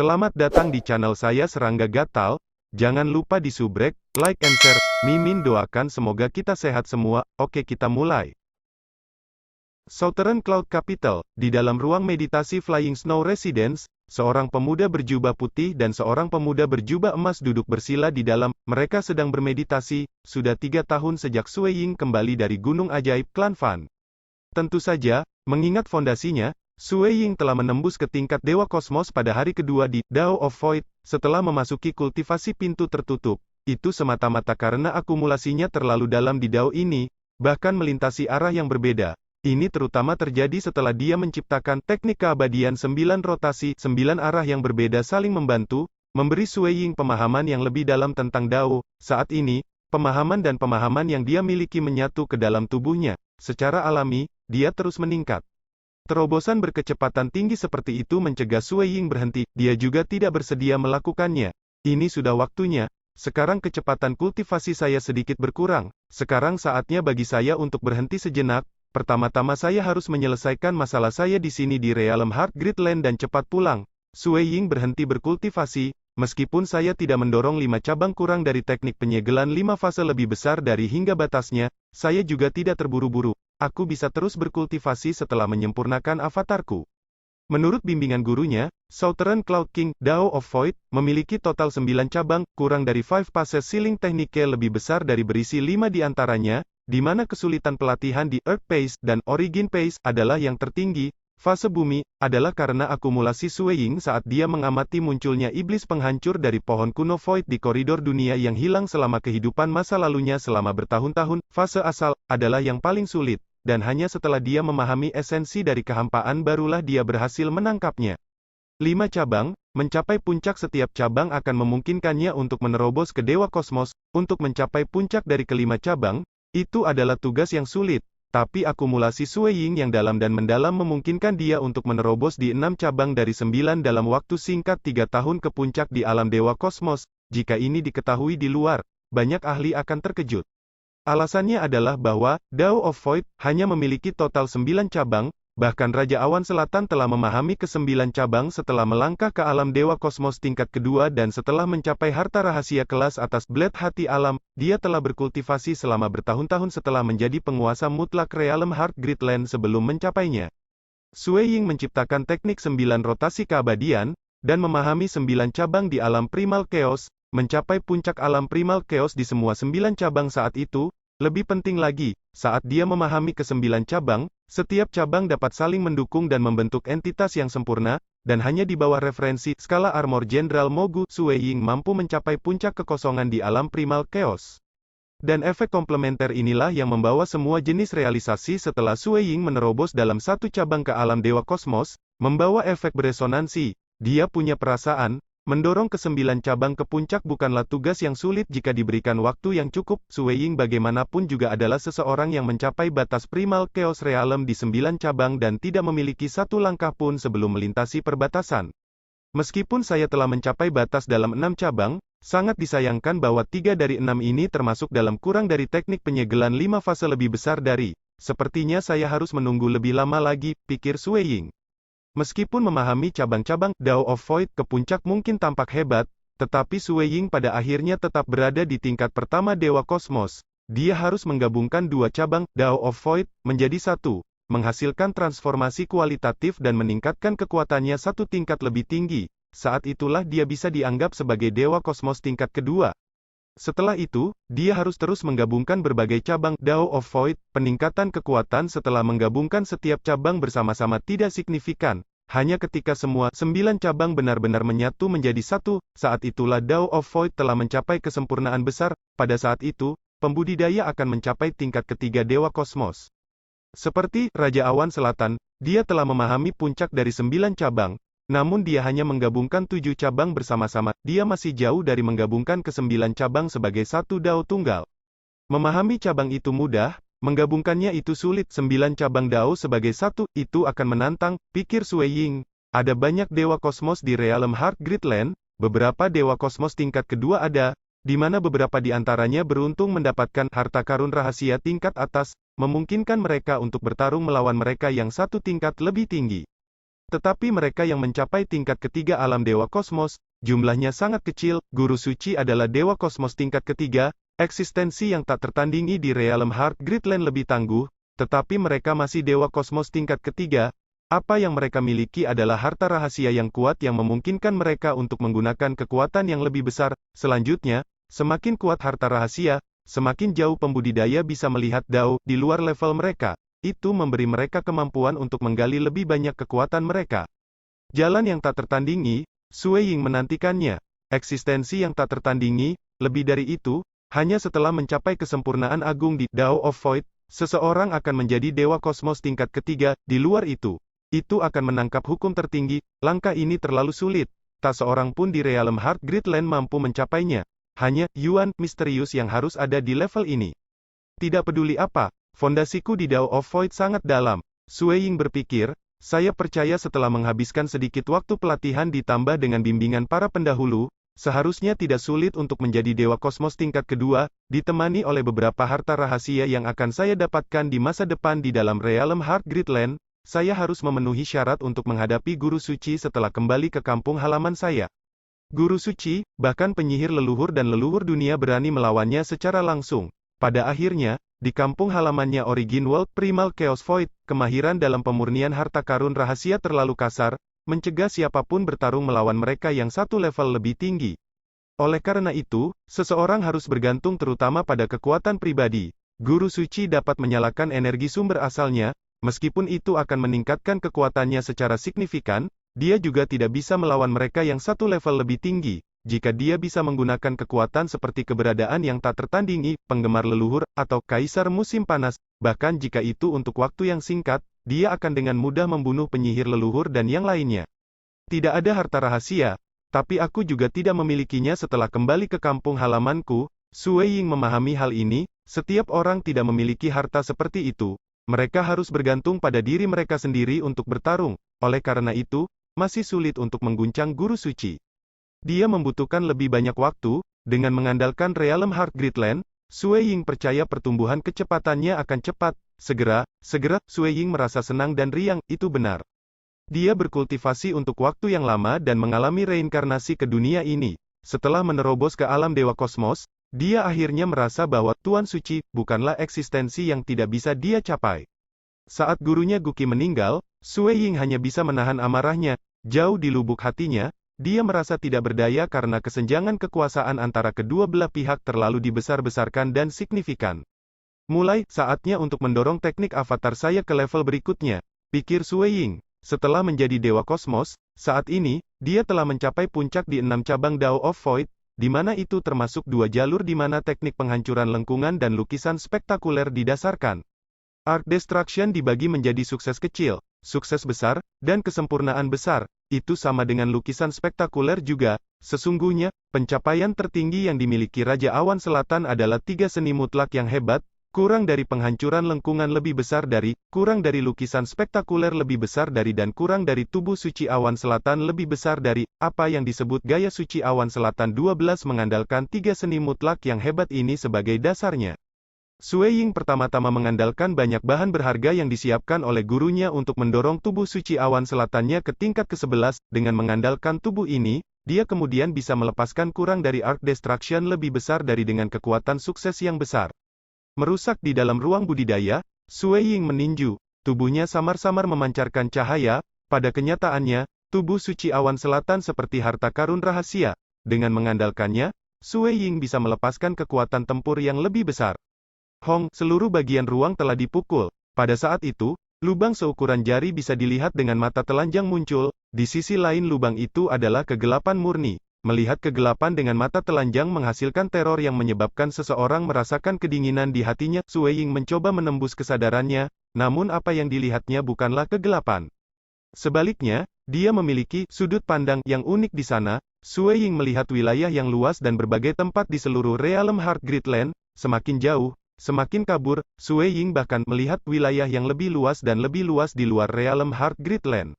Selamat datang di channel saya Serangga Gatal. Jangan lupa di subrek, like and share. Mimin doakan semoga kita sehat semua. Oke, kita mulai. Southern Cloud Capital, di dalam ruang meditasi Flying Snow Residence, seorang pemuda berjubah putih dan seorang pemuda berjubah emas duduk bersila di dalam. Mereka sedang bermeditasi. Sudah 3 tahun sejak Sui Ying kembali dari Gunung Ajaib Klan Fan. Tentu saja, mengingat fondasinya, Sui Ying telah menembus ke tingkat Dewa Kosmos pada hari kedua di Dao of Void, setelah memasuki kultivasi pintu tertutup. Itu semata-mata karena akumulasinya terlalu dalam di Dao ini, bahkan melintasi arah yang berbeda. Ini terutama terjadi setelah dia menciptakan teknik keabadian 9 rotasi, 9 arah yang berbeda saling membantu, memberi Sui Ying pemahaman yang lebih dalam tentang Dao. Saat ini, pemahaman dan pemahaman yang dia miliki menyatu ke dalam tubuhnya. Secara alami, dia terus meningkat. Terobosan berkecepatan tinggi seperti itu mencegah Sui Ying berhenti. Dia juga tidak bersedia melakukannya. Ini sudah waktunya. Sekarang kecepatan kultivasi saya sedikit berkurang. Sekarang saatnya bagi saya untuk berhenti sejenak. Pertama-tama saya harus menyelesaikan masalah saya di sini di Realm Heart Gridland dan cepat pulang. Sui Ying berhenti berkultivasi. Meskipun saya tidak mendorong 5 cabang kurang dari teknik penyegelan 5 fase lebih besar dari hingga batasnya, saya juga tidak terburu-buru. Aku bisa terus berkultivasi setelah menyempurnakan avatarku. Menurut bimbingan gurunya, Southern Cloud King, Dao of Void, memiliki total 9 cabang, kurang dari 5 passes ceiling tekniknya lebih besar dari berisi 5 di antaranya, di mana kesulitan pelatihan di Earth Phase dan Origin Phase adalah yang tertinggi. Fase bumi, adalah karena akumulasi Sui Ying saat dia mengamati munculnya iblis penghancur dari pohon kuno Void di koridor dunia yang hilang selama kehidupan masa lalunya selama bertahun-tahun. Fase asal, adalah yang paling sulit, dan hanya setelah dia memahami esensi dari kehampaan barulah dia berhasil menangkapnya. 5 cabang, mencapai puncak setiap cabang akan memungkinkannya untuk menerobos ke Dewa Kosmos. Untuk mencapai puncak dari kelima cabang, itu adalah tugas yang sulit. Tapi akumulasi Sui Ying yang dalam dan mendalam memungkinkan dia untuk menerobos di 6 cabang dari 9 dalam waktu singkat 3 tahun ke puncak di alam Dewa Kosmos. Jika ini diketahui di luar, banyak ahli akan terkejut. Alasannya adalah bahwa Dao of Void hanya memiliki total 9 cabang, bahkan Raja Awan Selatan telah memahami ke-9 cabang setelah melangkah ke alam Dewa Kosmos tingkat kedua dan setelah mencapai harta rahasia kelas atas Blade Hati Alam. Dia telah berkultivasi selama bertahun-tahun setelah menjadi penguasa mutlak Realm Heart Gridland sebelum mencapainya. Sui Ying menciptakan teknik 9 rotasi keabadian, dan memahami 9 cabang di alam Primal Chaos, mencapai puncak alam Primal Chaos di semua 9 cabang saat itu. Lebih penting lagi, saat dia memahami ke-9 cabang, setiap cabang dapat saling mendukung dan membentuk entitas yang sempurna, dan hanya di bawah referensi skala armor Jenderal Mogu, Sui Ying mampu mencapai puncak kekosongan di alam Primal Chaos. Dan efek komplementer inilah yang membawa semua jenis realisasi setelah Sui Ying menerobos dalam satu cabang ke alam Dewa Kosmos, membawa efek beresonansi. Dia punya perasaan, mendorong ke-9 cabang ke puncak bukanlah tugas yang sulit jika diberikan waktu yang cukup. Sui Ying bagaimanapun juga adalah seseorang yang mencapai batas Primal Chaos Realm di 9 cabang dan tidak memiliki satu langkah pun sebelum melintasi perbatasan. Meskipun saya telah mencapai batas dalam 6 cabang, sangat disayangkan bahwa 3 dari 6 ini termasuk dalam kurang dari teknik penyegelan 5 fase lebih besar dari. Sepertinya saya harus menunggu lebih lama lagi, pikir Sui Ying. Meskipun memahami cabang-cabang Dao of Void ke puncak mungkin tampak hebat, tetapi Sui Ying pada akhirnya tetap berada di tingkat pertama Dewa Kosmos. Dia harus menggabungkan 2 cabang Dao of Void menjadi satu, menghasilkan transformasi kualitatif dan meningkatkan kekuatannya satu tingkat lebih tinggi. Saat itulah dia bisa dianggap sebagai Dewa Kosmos tingkat kedua. Setelah itu, dia harus terus menggabungkan berbagai cabang Dao of Void. Peningkatan kekuatan setelah menggabungkan setiap cabang bersama-sama tidak signifikan. Hanya ketika semua 9 cabang benar-benar menyatu menjadi satu, saat itulah Dao of Void telah mencapai kesempurnaan besar. Pada saat itu, pembudidaya akan mencapai tingkat ketiga Dewa Kosmos. Seperti Raja Awan Selatan, dia telah memahami puncak dari 9 cabang. Namun dia hanya menggabungkan 7 cabang bersama-sama. Dia masih jauh dari menggabungkan ke-9 cabang sebagai satu Dao tunggal. Memahami cabang itu mudah, menggabungkannya itu sulit. 9 cabang Dao sebagai satu, itu akan menantang, pikir Sui Ying. Ada banyak Dewa Kosmos di Realm Heart Gridland, beberapa Dewa Kosmos tingkat kedua ada, di mana beberapa di antaranya beruntung mendapatkan harta karun rahasia tingkat atas, memungkinkan mereka untuk bertarung melawan mereka yang satu tingkat lebih tinggi. Tetapi mereka yang mencapai tingkat ketiga alam Dewa Kosmos, jumlahnya sangat kecil. Guru Suci adalah Dewa Kosmos tingkat ketiga, eksistensi yang tak tertandingi di realm Heart Gridland lebih tangguh, tetapi mereka masih Dewa Kosmos tingkat ketiga. Apa yang mereka miliki adalah harta rahasia yang kuat yang memungkinkan mereka untuk menggunakan kekuatan yang lebih besar. Selanjutnya, semakin kuat harta rahasia, semakin jauh pembudidaya bisa melihat Dao di luar level mereka. Itu memberi mereka kemampuan untuk menggali lebih banyak kekuatan mereka. Jalan yang tak tertandingi, Sui Ying menantikannya. Eksistensi yang tak tertandingi, lebih dari itu, hanya setelah mencapai kesempurnaan agung di Dao of Void, seseorang akan menjadi Dewa Kosmos tingkat ketiga. Di luar itu akan menangkap hukum tertinggi. Langkah ini terlalu sulit. Tak seorang pun di realm Heart Gridland mampu mencapainya. Hanya Yuan misterius yang harus ada di level ini. Tidak peduli apa, fondasiku di Dao of Void sangat dalam. Sui Ying berpikir, saya percaya setelah menghabiskan sedikit waktu pelatihan ditambah dengan bimbingan para pendahulu, seharusnya tidak sulit untuk menjadi Dewa Kosmos tingkat kedua, ditemani oleh beberapa harta rahasia yang akan saya dapatkan di masa depan di dalam realm Heart Gridland. Saya harus memenuhi syarat untuk menghadapi Guru Suci setelah kembali ke kampung halaman saya. Guru Suci, bahkan penyihir leluhur dan leluhur dunia berani melawannya secara langsung. Pada akhirnya, di kampung halamannya Origin World Primal Chaos Void, kemahiran dalam pemurnian harta karun rahasia terlalu kasar, mencegah siapapun bertarung melawan mereka yang satu level lebih tinggi. Oleh karena itu, seseorang harus bergantung terutama pada kekuatan pribadi. Guru Suci dapat menyalakan energi sumber asalnya. Meskipun itu akan meningkatkan kekuatannya secara signifikan, dia juga tidak bisa melawan mereka yang satu level lebih tinggi. Jika dia bisa menggunakan kekuatan seperti keberadaan yang tak tertandingi, penggemar leluhur, atau kaisar musim panas, bahkan jika itu untuk waktu yang singkat, dia akan dengan mudah membunuh penyihir leluhur dan yang lainnya. Tidak ada harta rahasia, tapi aku juga tidak memilikinya setelah kembali ke kampung halamanku. Sui Ying memahami hal ini, setiap orang tidak memiliki harta seperti itu. Mereka harus bergantung pada diri mereka sendiri untuk bertarung. Oleh karena itu, masih sulit untuk mengguncang Guru Suci. Dia membutuhkan lebih banyak waktu. Dengan mengandalkan realm Heart Gridland, Sui Ying percaya pertumbuhan kecepatannya akan cepat. Segera, Sui Ying merasa senang dan riang. Itu benar. Dia berkultivasi untuk waktu yang lama dan mengalami reinkarnasi ke dunia ini. Setelah menerobos ke alam Dewa Kosmos, dia akhirnya merasa bahwa Tuan Suci bukanlah eksistensi yang tidak bisa dia capai. Saat gurunya Guqi meninggal, Sui Ying hanya bisa menahan amarahnya. Jauh di lubuk hatinya, dia merasa tidak berdaya karena kesenjangan kekuasaan antara kedua belah pihak terlalu dibesar-besarkan dan signifikan. Mulai saatnya untuk mendorong teknik avatar saya ke level berikutnya, pikir Sui Ying. Setelah menjadi Dewa Kosmos, saat ini, dia telah mencapai puncak di 6 cabang Dao of Void, di mana itu termasuk 2 jalur di mana teknik penghancuran lengkungan dan lukisan spektakuler didasarkan. Arc Destruction dibagi menjadi sukses kecil, sukses besar, dan kesempurnaan besar. Itu sama dengan lukisan spektakuler juga. Sesungguhnya, pencapaian tertinggi yang dimiliki Raja Awan Selatan adalah 3 seni mutlak yang hebat, kurang dari penghancuran lengkungan lebih besar dari, kurang dari lukisan spektakuler lebih besar dari dan kurang dari tubuh suci awan selatan lebih besar dari, apa yang disebut gaya suci awan selatan 12 mengandalkan 3 seni mutlak yang hebat ini sebagai dasarnya. Sui Ying pertama-tama mengandalkan banyak bahan berharga yang disiapkan oleh gurunya untuk mendorong tubuh suci awan selatannya ke tingkat ke-11, dengan mengandalkan tubuh ini, dia kemudian bisa melepaskan kurang dari Arc Destruction lebih besar dari dengan kekuatan sukses yang besar. Merusak di dalam ruang budidaya, Sui Ying meninju, tubuhnya samar-samar memancarkan cahaya. Pada kenyataannya, tubuh suci awan selatan seperti harta karun rahasia. Dengan mengandalkannya, Sui Ying bisa melepaskan kekuatan tempur yang lebih besar. Hong, seluruh bagian ruang telah dipukul. Pada saat itu, lubang seukuran jari bisa dilihat dengan mata telanjang muncul. Di sisi lain lubang itu adalah kegelapan murni. Melihat kegelapan dengan mata telanjang menghasilkan teror yang menyebabkan seseorang merasakan kedinginan di hatinya. Sui Ying mencoba menembus kesadarannya, namun apa yang dilihatnya bukanlah kegelapan. Sebaliknya, dia memiliki sudut pandang yang unik di sana. Sui Ying melihat wilayah yang luas dan berbagai tempat di seluruh realm Heart Gridland. Semakin jauh, semakin kabur, Sui Ying bahkan melihat wilayah yang lebih luas dan lebih luas di luar realm Heart Gridland.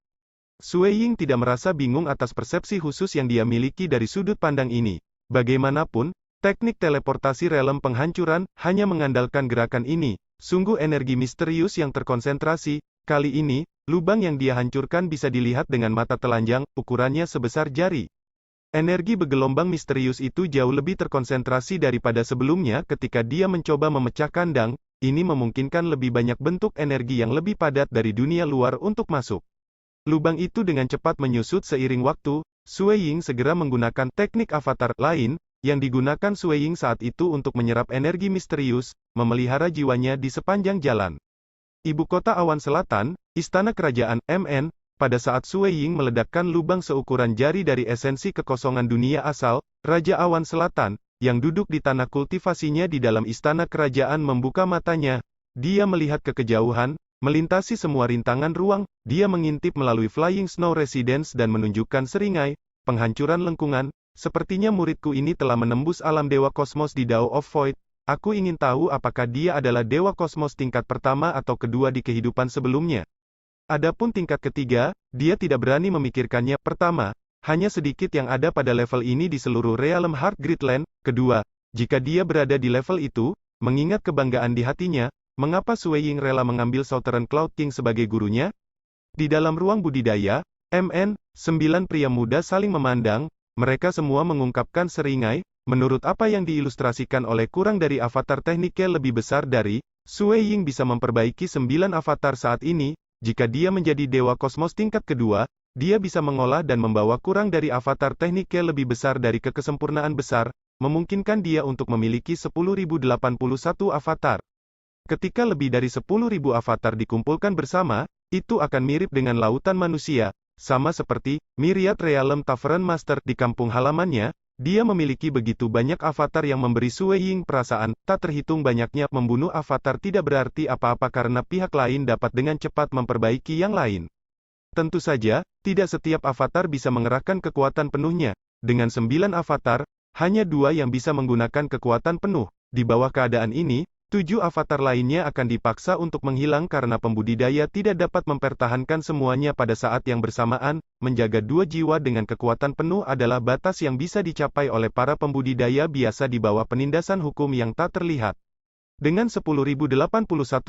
Sui Ying tidak merasa bingung atas persepsi khusus yang dia miliki dari sudut pandang ini. Bagaimanapun, teknik teleportasi realm penghancuran hanya mengandalkan gerakan ini. Sungguh energi misterius yang terkonsentrasi. Kali ini, Lubang yang dia hancurkan bisa dilihat dengan mata telanjang, ukurannya sebesar jari. Energi bergelombang misterius itu jauh lebih terkonsentrasi daripada sebelumnya ketika dia mencoba memecah kandang. Ini memungkinkan lebih banyak bentuk energi yang lebih padat dari dunia luar untuk masuk. Lubang itu dengan cepat menyusut seiring waktu. Sui Ying segera menggunakan teknik avatar lain, yang digunakan Sui Ying saat itu untuk menyerap energi misterius, memelihara jiwanya di sepanjang jalan. Ibu kota awan selatan, istana kerajaan, MN, pada saat Sui Ying meledakkan lubang seukuran jari dari esensi kekosongan dunia asal, Raja Awan Selatan, yang duduk di tanah kultivasinya di dalam istana kerajaan membuka matanya. Dia melihat ke kejauhan, melintasi semua rintangan ruang, dia mengintip melalui Flying Snow Residence dan menunjukkan seringai, penghancuran lengkungan. Sepertinya muridku ini telah menembus alam dewa kosmos di Dao of Void. Aku ingin tahu apakah dia adalah dewa kosmos tingkat pertama atau kedua di kehidupan sebelumnya. Adapun tingkat ketiga, dia tidak berani memikirkannya. Pertama, hanya sedikit yang ada pada level ini di seluruh Realm Heart Gridland. Kedua, jika dia berada di level itu, mengingat kebanggaan di hatinya, mengapa Sui Ying rela mengambil Southern Cloud King sebagai gurunya? Di dalam ruang budidaya, MN, 9 pria muda saling memandang, mereka semua mengungkapkan seringai. Menurut apa yang diilustrasikan oleh kurang dari avatar tekniknya lebih besar dari, Sui Ying bisa memperbaiki 9 avatar saat ini. Jika dia menjadi dewa kosmos tingkat kedua, dia bisa mengolah dan membawa kurang dari avatar tekniknya lebih besar dari kekesempurnaan besar, memungkinkan dia untuk memiliki 10.081 avatar. Ketika lebih dari 10.000 avatar dikumpulkan bersama, itu akan mirip dengan lautan manusia, sama seperti Myriad Realm Tavern Master di kampung halamannya. Dia memiliki begitu banyak avatar yang memberi Sui Ying perasaan, tak terhitung banyaknya. Membunuh avatar tidak berarti apa-apa karena pihak lain dapat dengan cepat memperbaiki yang lain. Tentu saja, tidak setiap avatar bisa mengerahkan kekuatan penuhnya. Dengan 9 avatar, hanya 2 yang bisa menggunakan kekuatan penuh. Di bawah keadaan ini, 7 avatar lainnya akan dipaksa untuk menghilang karena pembudidaya tidak dapat mempertahankan semuanya pada saat yang bersamaan. Menjaga 2 jiwa dengan kekuatan penuh adalah batas yang bisa dicapai oleh para pembudidaya biasa di bawah penindasan hukum yang tak terlihat. Dengan 10.081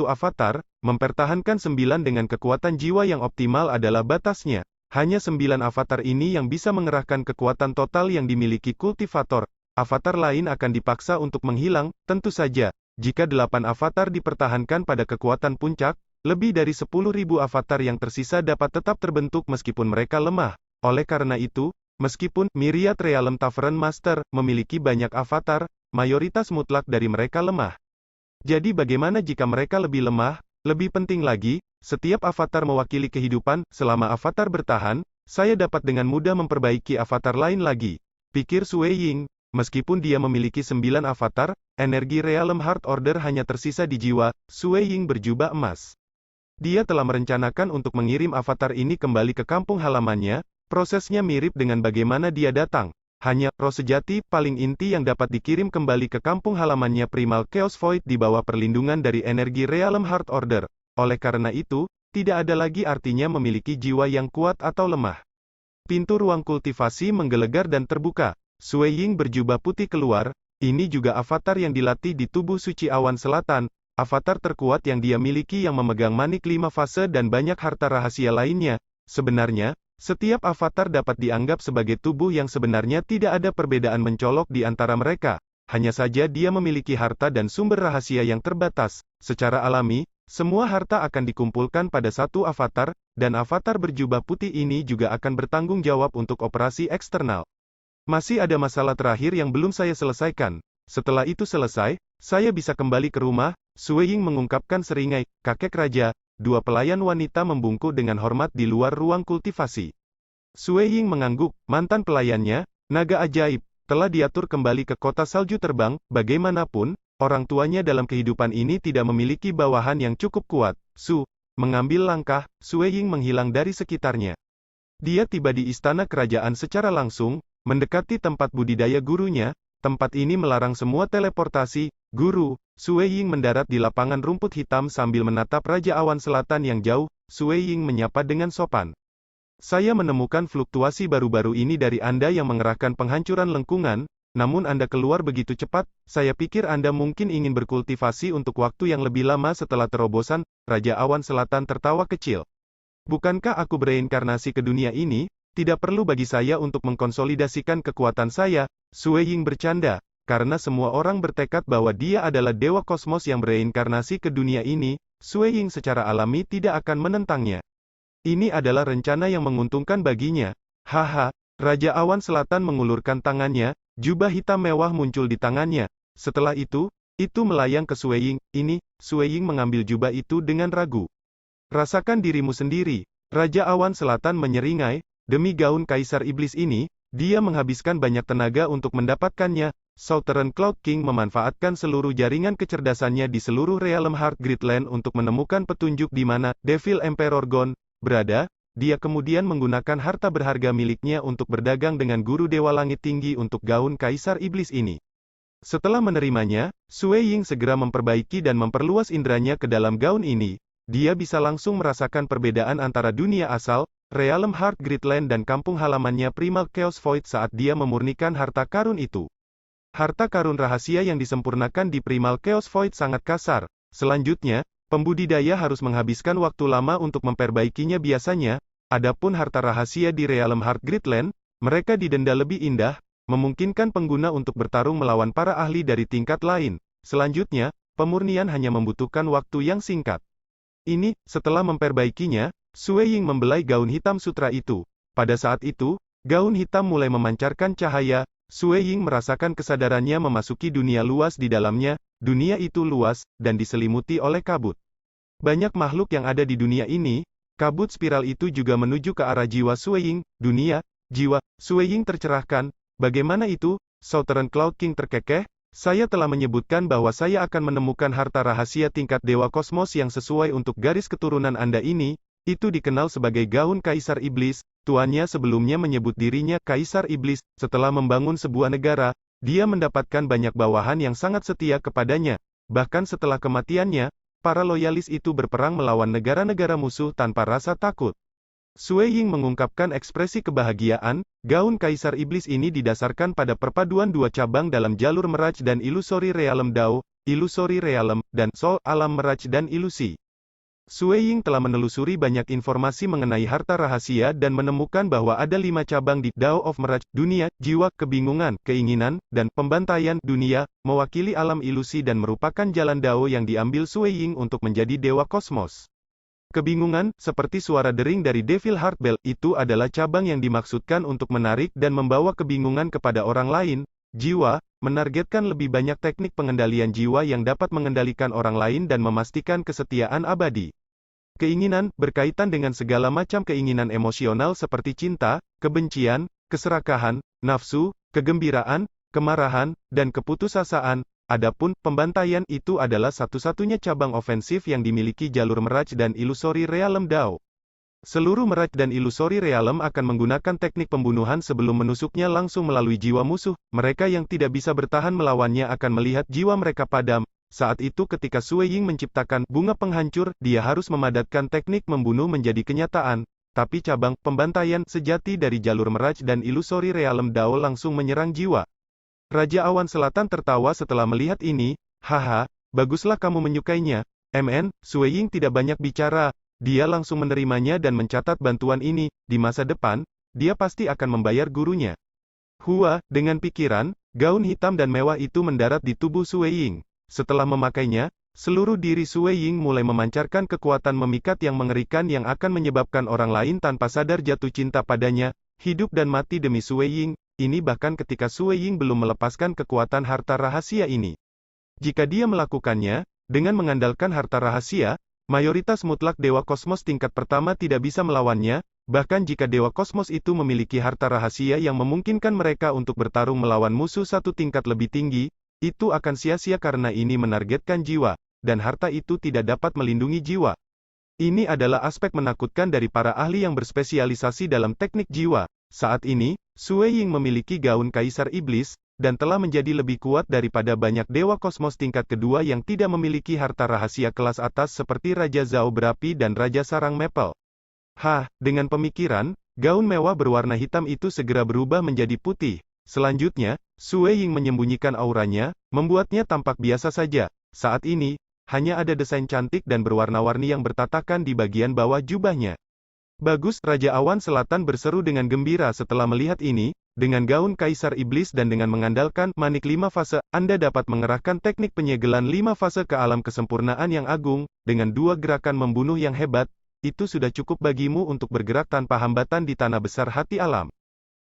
avatar, mempertahankan 9 dengan kekuatan jiwa yang optimal adalah batasnya. Hanya 9 avatar ini yang bisa mengerahkan kekuatan total yang dimiliki kultivator. Avatar lain akan dipaksa untuk menghilang, tentu saja. Jika 8 avatar dipertahankan pada kekuatan puncak, lebih dari 10.000 avatar yang tersisa dapat tetap terbentuk meskipun mereka lemah. Oleh karena itu, meskipun Myriad Realm Tavern Master memiliki banyak avatar, mayoritas mutlak dari mereka lemah. Jadi bagaimana jika mereka lebih lemah? Lebih penting lagi, setiap avatar mewakili kehidupan. Selama avatar bertahan, saya dapat dengan mudah memperbaiki avatar lain lagi, pikir Sui Ying. Meskipun dia memiliki 9 avatar, energi Realm Heart Order hanya tersisa di jiwa. Sui Ying berjubah emas. Dia telah merencanakan untuk mengirim avatar ini kembali ke kampung halamannya. Prosesnya mirip dengan bagaimana dia datang. Hanya roh sejati paling inti yang dapat dikirim kembali ke kampung halamannya Primal Chaos Void di bawah perlindungan dari energi Realm Heart Order. Oleh karena itu, tidak ada lagi artinya memiliki jiwa yang kuat atau lemah. Pintu ruang kultivasi menggelegar dan terbuka. Sui Ying berjubah putih keluar. Ini juga avatar yang dilatih di tubuh suci awan selatan. Avatar terkuat yang dia miliki yang memegang manik 5 fase dan banyak harta rahasia lainnya. Sebenarnya, setiap avatar dapat dianggap sebagai tubuh yang sebenarnya tidak ada perbedaan mencolok di antara mereka. Hanya saja dia memiliki harta dan sumber rahasia yang terbatas. Secara alami, semua harta akan dikumpulkan pada satu avatar, dan avatar berjubah putih ini juga akan bertanggung jawab untuk operasi eksternal. Masih ada masalah terakhir yang belum saya selesaikan. Setelah itu selesai, saya bisa kembali ke rumah. Sui Ying mengungkapkan seringai. Kakek raja, 2 pelayan wanita membungkuk dengan hormat di luar ruang kultivasi. Sui Ying mengangguk. Mantan pelayannya, naga ajaib, telah diatur kembali ke kota salju terbang. Bagaimanapun, orang tuanya dalam kehidupan ini tidak memiliki bawahan yang cukup kuat. Mengambil langkah, Sui Ying menghilang dari sekitarnya. Dia tiba di istana kerajaan secara langsung, mendekati tempat budidaya gurunya. Tempat ini melarang semua teleportasi. Guru, Sui Ying mendarat di lapangan rumput hitam sambil menatap Raja Awan Selatan yang jauh. Sui Ying menyapa dengan sopan. Saya menemukan fluktuasi baru-baru ini dari Anda yang mengerahkan penghancuran lengkungan, namun Anda keluar begitu cepat. Saya pikir Anda mungkin ingin berkultivasi untuk waktu yang lebih lama setelah terobosan. Raja Awan Selatan tertawa kecil. Bukankah aku bereinkarnasi ke dunia ini? Tidak perlu bagi saya untuk mengkonsolidasikan kekuatan saya, Sue Ying bercanda, karena semua orang bertekad bahwa dia adalah dewa kosmos yang bereinkarnasi ke dunia ini, Sue Ying secara alami tidak akan menentangnya. Ini adalah rencana yang menguntungkan baginya. Haha, Raja Awan Selatan mengulurkan tangannya, jubah hitam mewah muncul di tangannya. Setelah itu melayang ke Sue Ying. Sue Ying mengambil jubah itu dengan ragu. Rasakan dirimu sendiri. Raja Awan Selatan menyeringai, demi gaun Kaisar Iblis ini, dia menghabiskan banyak tenaga untuk mendapatkannya. Southern Cloud King memanfaatkan seluruh jaringan kecerdasannya di seluruh realm Heart Gridland untuk menemukan petunjuk di mana Devil Emperor Gon berada. Dia kemudian menggunakan harta berharga miliknya untuk berdagang dengan guru Dewa Langit Tinggi untuk gaun Kaisar Iblis ini. Setelah menerimanya, Sue Ying segera memperbaiki dan memperluas indranya ke dalam gaun ini. Dia bisa langsung merasakan perbedaan antara dunia asal, realm Heart Gridland dan kampung halamannya Primal Chaos Void saat dia memurnikan harta karun itu. Harta karun rahasia yang disempurnakan di Primal Chaos Void sangat kasar. Selanjutnya, pembudidaya harus menghabiskan waktu lama untuk memperbaikinya biasanya. Adapun harta rahasia di realm Heart Gridland, mereka didenda lebih indah, memungkinkan pengguna untuk bertarung melawan para ahli dari tingkat lain. Selanjutnya, pemurnian hanya membutuhkan waktu yang singkat. Setelah memperbaikinya, Sue Ying membelai gaun hitam sutra itu. Pada saat itu, gaun hitam mulai memancarkan cahaya. Sue Ying merasakan kesadarannya memasuki dunia luas di dalamnya. Dunia itu luas, dan diselimuti oleh kabut. Banyak makhluk yang ada di dunia ini. Kabut spiral itu juga menuju ke arah jiwa Sue Ying. Dunia, jiwa, Sue Ying tercerahkan. Bagaimana itu? Southern Cloud King terkekeh. Saya telah menyebutkan bahwa saya akan menemukan harta rahasia tingkat Dewa Kosmos yang sesuai untuk garis keturunan Anda ini. Itu dikenal sebagai gaun Kaisar Iblis. Tuannya sebelumnya menyebut dirinya Kaisar Iblis. Setelah membangun sebuah negara, dia mendapatkan banyak bawahan yang sangat setia kepadanya. Bahkan setelah kematiannya, para loyalis itu berperang melawan negara-negara musuh tanpa rasa takut. Sue Ying mengungkapkan ekspresi kebahagiaan. Gaun Kaisar Iblis ini didasarkan pada perpaduan dua cabang dalam jalur Mirage dan Illusory Realm Dao, Illusory Realm, dan Soul Alam Mirage dan Ilusi. Sue Ying telah menelusuri banyak informasi mengenai harta rahasia dan menemukan bahwa ada 5 cabang di Dao of Mirage, dunia, jiwa, kebingungan, keinginan, dan pembantaian. Dunia mewakili alam ilusi dan merupakan jalan Dao yang diambil Sue Ying untuk menjadi Dewa Kosmos. Kebingungan, seperti suara dering dari Devil Heart Bell, itu adalah cabang yang dimaksudkan untuk menarik dan membawa kebingungan kepada orang lain. Jiwa, menargetkan lebih banyak teknik pengendalian jiwa yang dapat mengendalikan orang lain dan memastikan kesetiaan abadi. Keinginan, berkaitan dengan segala macam keinginan emosional seperti cinta, kebencian, keserakahan, nafsu, kegembiraan, kemarahan, dan keputusasaan. Adapun, pembantaian itu adalah satu-satunya cabang ofensif yang dimiliki jalur Mirage dan Illusory Realm Dao. Seluruh Mirage dan Illusory Realm akan menggunakan teknik pembunuhan sebelum menusuknya langsung melalui jiwa musuh. Mereka yang tidak bisa bertahan melawannya akan melihat jiwa mereka padam. Saat itu ketika Sue Ying menciptakan bunga penghancur, dia harus memadatkan teknik membunuh menjadi kenyataan. Tapi cabang pembantaian sejati dari jalur Mirage dan Illusory Realm Dao langsung menyerang jiwa. Raja Awan Selatan tertawa setelah melihat ini. Haha, baguslah kamu menyukainya. Sue Ying tidak banyak bicara. Dia langsung menerimanya dan mencatat bantuan ini. Di masa depan, dia pasti akan membayar gurunya. Dengan pikiran, gaun hitam dan mewah itu mendarat di tubuh Sue Ying. Setelah memakainya, seluruh diri Sue Ying mulai memancarkan kekuatan memikat yang mengerikan yang akan menyebabkan orang lain tanpa sadar jatuh cinta padanya. Hidup dan mati demi Sue Ying. Ini bahkan ketika Sue Ying belum melepaskan kekuatan harta rahasia ini. Jika dia melakukannya, dengan mengandalkan harta rahasia, mayoritas mutlak Dewa Kosmos tingkat pertama tidak bisa melawannya. Bahkan jika Dewa Kosmos itu memiliki harta rahasia yang memungkinkan mereka untuk bertarung melawan musuh satu tingkat lebih tinggi, itu akan sia-sia karena ini menargetkan jiwa, dan harta itu tidak dapat melindungi jiwa. Ini adalah aspek menakutkan dari para ahli yang berspesialisasi dalam teknik jiwa. Saat ini, Sue Ying memiliki gaun Kaisar Iblis, dan telah menjadi lebih kuat daripada banyak Dewa Kosmos tingkat kedua yang tidak memiliki harta rahasia kelas atas seperti Raja Zhao Berapi dan Raja Sarang Maple. Dengan pemikiran, gaun mewah berwarna hitam itu segera berubah menjadi putih. Selanjutnya, Sue Ying menyembunyikan auranya, membuatnya tampak biasa saja. Saat ini, hanya ada desain cantik dan berwarna-warni yang bertatakan di bagian bawah jubahnya. Bagus, Raja Awan Selatan berseru dengan gembira setelah melihat ini. Dengan gaun Kaisar Iblis dan dengan mengandalkan manik 5 fase, Anda dapat mengerahkan teknik penyegelan 5 fase ke alam kesempurnaan yang agung, dengan 2 gerakan membunuh yang hebat. Itu sudah cukup bagimu untuk bergerak tanpa hambatan di tanah besar hati alam.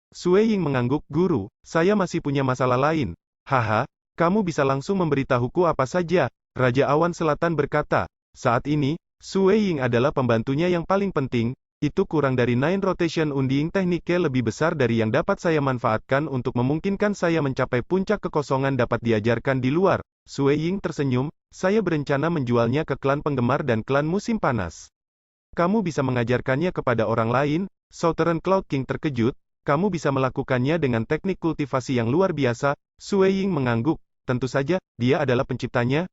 Sue Ying mengangguk, Guru, saya masih punya masalah lain. Haha, kamu bisa langsung memberitahuku apa saja, Raja Awan Selatan berkata. Saat ini, Sue Ying adalah pembantunya yang paling penting. Itu kurang dari 9 rotation undying tekniknya lebih besar dari yang dapat saya manfaatkan untuk memungkinkan saya mencapai puncak kekosongan dapat diajarkan di luar. Sue Ying tersenyum, saya berencana menjualnya ke klan penggemar dan klan musim panas. Kamu bisa mengajarkannya kepada orang lain? Southern Cloud King terkejut, kamu bisa melakukannya dengan teknik kultivasi yang luar biasa. Sue Ying mengangguk, tentu saja, dia adalah penciptanya.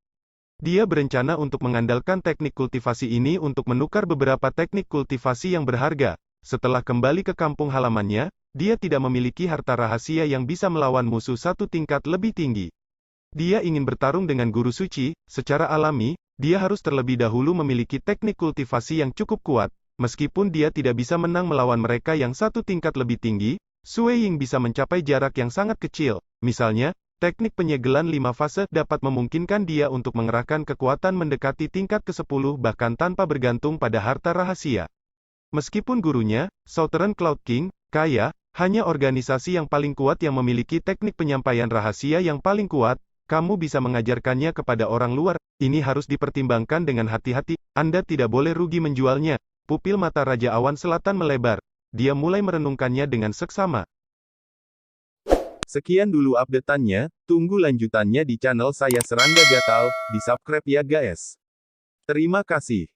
Dia berencana untuk mengandalkan teknik kultivasi ini untuk menukar beberapa teknik kultivasi yang berharga. Setelah kembali ke kampung halamannya, dia tidak memiliki harta rahasia yang bisa melawan musuh satu tingkat lebih tinggi. Dia ingin bertarung dengan guru suci, secara alami, dia harus terlebih dahulu memiliki teknik kultivasi yang cukup kuat. Meskipun dia tidak bisa menang melawan mereka yang satu tingkat lebih tinggi, Sue Ying bisa mencapai jarak yang sangat kecil. Misalnya, teknik penyegelan 5 fase dapat memungkinkan dia untuk mengerahkan kekuatan mendekati tingkat ke-10 bahkan tanpa bergantung pada harta rahasia. Meskipun gurunya, Southern Cloud King, kaya, hanya organisasi yang paling kuat yang memiliki teknik penyampaian rahasia yang paling kuat, kamu bisa mengajarkannya kepada orang luar. Ini harus dipertimbangkan dengan hati-hati, Anda tidak boleh rugi menjualnya. Pupil mata Raja Awan Selatan melebar. Dia mulai merenungkannya dengan seksama. Sekian dulu update-annya, tunggu lanjutannya di channel saya Serangga Gatal, di subscribe ya guys. Terima kasih.